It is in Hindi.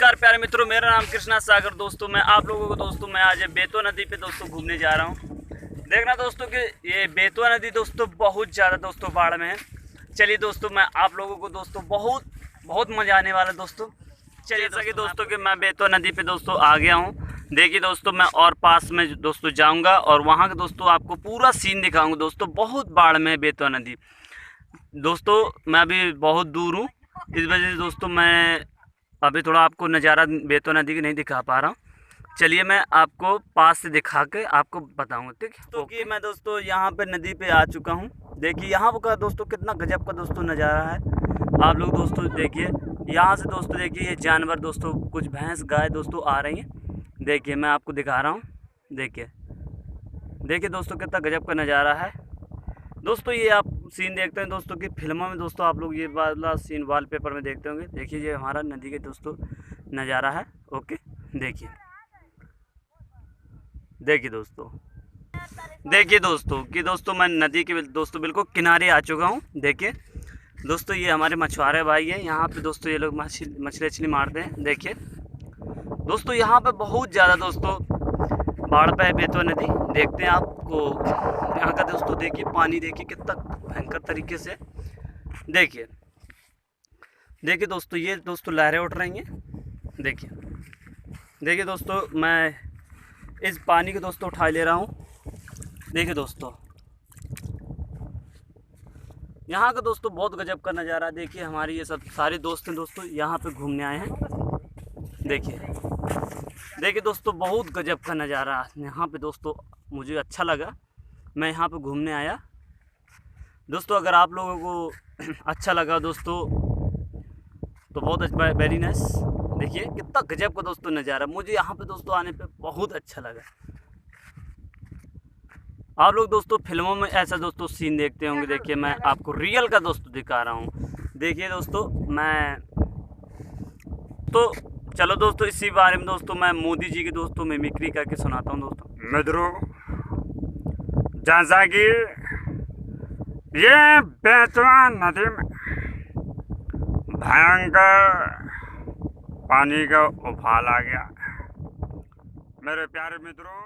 नमस्कार प्यारे मित्रों, मेरा नाम कृष्णा सागर। दोस्तों मैं आप लोगों को मैं आज बेतवा नदी पे दोस्तों घूमने जा रहा हूँ। देखना दोस्तों कि ये बेतवा नदी दोस्तों बहुत ज़्यादा दोस्तों बाढ़ में है। चलिए दोस्तों मैं आप लोगों को दोस्तों बहुत मज़ा आने वाला है दोस्तों। चलिए जैसा कि दोस्तों कि मैं बेतवा नदी पे दोस्तों आ गया हूँ। देखिए दोस्तों मैं और पास में दोस्तों जाऊँगा और वहाँ के दोस्तों आपको पूरा सीन दिखाऊँगा। दोस्तों बहुत बाढ़ में है बेतवा नदी। दोस्तों मैं अभी बहुत दूर हूँ, इस वजह से दोस्तों मैं अभी थोड़ा आपको नज़ारा बेतवा नदी की नहीं दिखा पा रहा हूँ। चलिए मैं आपको पास से दिखा के आपको बताऊँगा, ठीक है। तो कि मैं दोस्तों यहाँ पे नदी पे आ चुका हूँ। देखिए यहाँ का दोस्तों कितना गजब का दोस्तों नज़ारा है। आप लोग दोस्तों देखिए यहाँ से दोस्तों, देखिए ये जानवर दोस्तों, कुछ भैंस गाय दोस्तों आ रही हैं। देखिए मैं आपको दिखा रहा हूँ। देखिए दोस्तों कितना गजब का नज़ारा है। दोस्तों ये आप सीन देखते हैं दोस्तों कि फिल्मों में दोस्तों आप लोग ये वाला सीन वॉलपेपर में देखते होंगे। देखिए ये हमारा नदी के दोस्तों नज़ारा है। ओके देखिए दोस्तों कि दोस्तों मैं नदी के दोस्तों बिल्कुल किनारे आ चुका हूँ। देखिए दोस्तों ये हमारे मछुआरे भाई हैं। यहाँ पे दोस्तों ये लोग मछली मारते हैं। देखिए दोस्तों यहाँ पे बहुत ज़्यादा दोस्तों बाढ़ पे है बेतवा नदी। देखते हैं आपको यहाँ का दोस्तों, देखिए पानी देखिए कितना भयंकर तरीके से। देखिए दोस्तों ये दोस्तों लहरें उठ रही हैं। देखिए दोस्तों मैं इस पानी को दोस्तों उठा ले रहा हूँ। देखिए दोस्तों यहाँ का दोस्तों बहुत गजब का नज़ारा। देखिए हमारी ये सब सारे दोस्त हैं दोस्तों, यहाँ पे घूमने आए हैं। देखिए दोस्तों बहुत गजब का नज़ारा यहाँ पे दोस्तों, मुझे अच्छा लगा, मैं यहाँ पे घूमने आया। दोस्तों अगर आप लोगों को अच्छा लगा दोस्तों तो बहुत अच्छा, वेरी नाइस। देखिए कितना गजब का दोस्तों नज़ारा, मुझे यहाँ पे दोस्तों आने पे बहुत अच्छा लगा। आप लोग दोस्तों फिल्मों में ऐसा दोस्तों सीन देखते होंगे। देखिए मैं आपको रियल का दोस्तों दिखा रहा हूँ। देखिए दोस्तों मैं तो चलो दोस्तों इसी बारे में दोस्तों मैं मोदी जी की दोस्तों मिमिक्री करके सुनाता हूँ दोस्तों। मित्रों जैसा कि ये बेतवा नदी में भयंकर पानी का उफान आ गया। मेरे प्यारे मित्रों